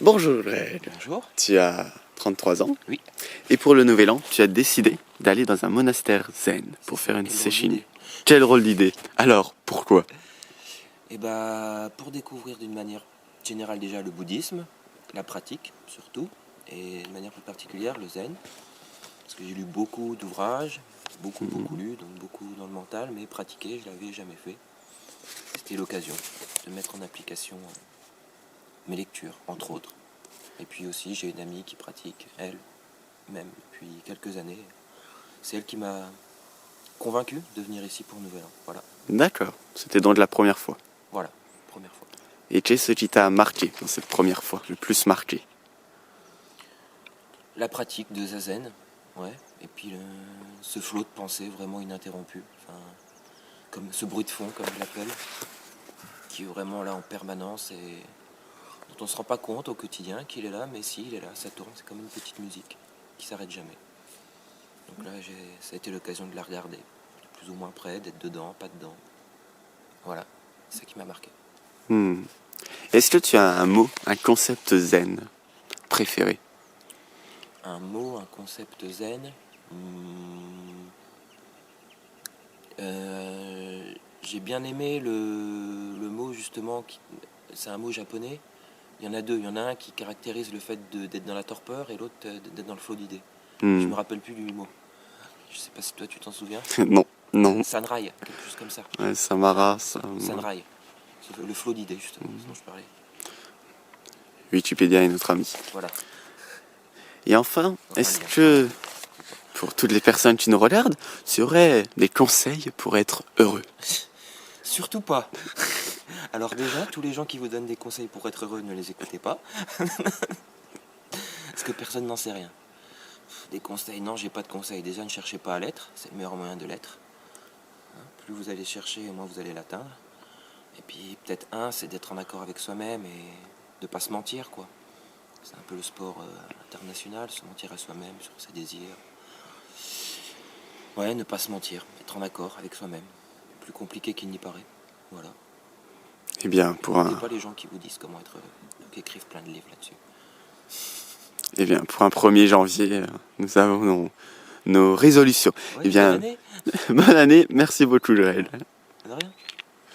Bonjour Red, Bonjour. tu as 33 ans. Oui. Et pour le nouvel an, tu as décidé d'aller dans un monastère zen pour faire une Quel drôle séchine. d'idée. Quel drôle d'idée. Alors, pourquoi? Et bah, pour découvrir d'une manière générale déjà le bouddhisme, la pratique surtout, et de manière plus particulière le zen, parce que j'ai lu beaucoup d'ouvrages, beaucoup lu, donc beaucoup dans le mental, mais pratiquer, je l'avais jamais fait. C'était l'occasion de mettre en application mes lectures, entre autres. Et puis aussi, j'ai une amie qui pratique, elle, même depuis quelques années. C'est elle qui m'a convaincu de venir ici pour Nouvel An. Voilà, D'accord, c'était donc la première fois. voilà, première fois. Et qu'est-ce qui t'a marqué dans cette première fois, le plus marqué? La pratique de zazen, ouais, et puis ce flot de pensée vraiment ininterrompu, enfin, comme ce bruit de fond, comme je l'appelle, qui est vraiment là en permanence et dont on ne se rend pas compte au quotidien qu'il est là, mais si, il est là, ça tourne, c'est comme une petite musique qui s'arrête jamais. Donc là, ça a été l'occasion de la regarder, de plus ou moins près, d'être dedans, pas dedans. Voilà, c'est ça qui m'a marqué. Est-ce que tu as un mot, un concept zen préféré? Un mot, un concept zen. J'ai bien aimé le mot justement, c'est un mot japonais. Il y en a deux. Il y en a un qui caractérise le fait d'être dans la torpeur et l'autre d'être dans le flot d'idées. Je me rappelle plus du mot. Je sais pas si toi tu t'en souviens. Non. Sanrai, quelque chose comme ça. Ouais, Samara, Sanrai. C'est le flot d'idées justement, dont je parlais. Wikipédia est notre ami. Voilà. Et enfin, est-ce que, pour toutes les personnes qui nous regardent, tu aurais des conseils pour être heureux? Surtout pas. Alors déjà, tous les gens qui vous donnent des conseils pour être heureux, ne les écoutez pas. Parce que personne n'en sait rien. Des conseils, non, j'ai pas de conseils. Déjà, ne cherchez pas à l'être, c'est le meilleur moyen de l'être. Plus vous allez chercher, moins vous allez l'atteindre. Et puis peut-être c'est d'être en accord avec soi-même et de pas se mentir, quoi. C'est un peu le sport international, se mentir à soi-même sur ses désirs. Ouais, ne pas se mentir, être en accord avec soi-même. Plus compliqué qu'il n'y paraît. Voilà. Eh bien, N'écoutez pas les gens qui vous disent comment être heureux, qui écrivent plein de livres là-dessus. pour un 1er janvier, nous avons nos résolutions. Ouais, Eh bien, bonne année. bonne année, merci beaucoup Joël. De rien.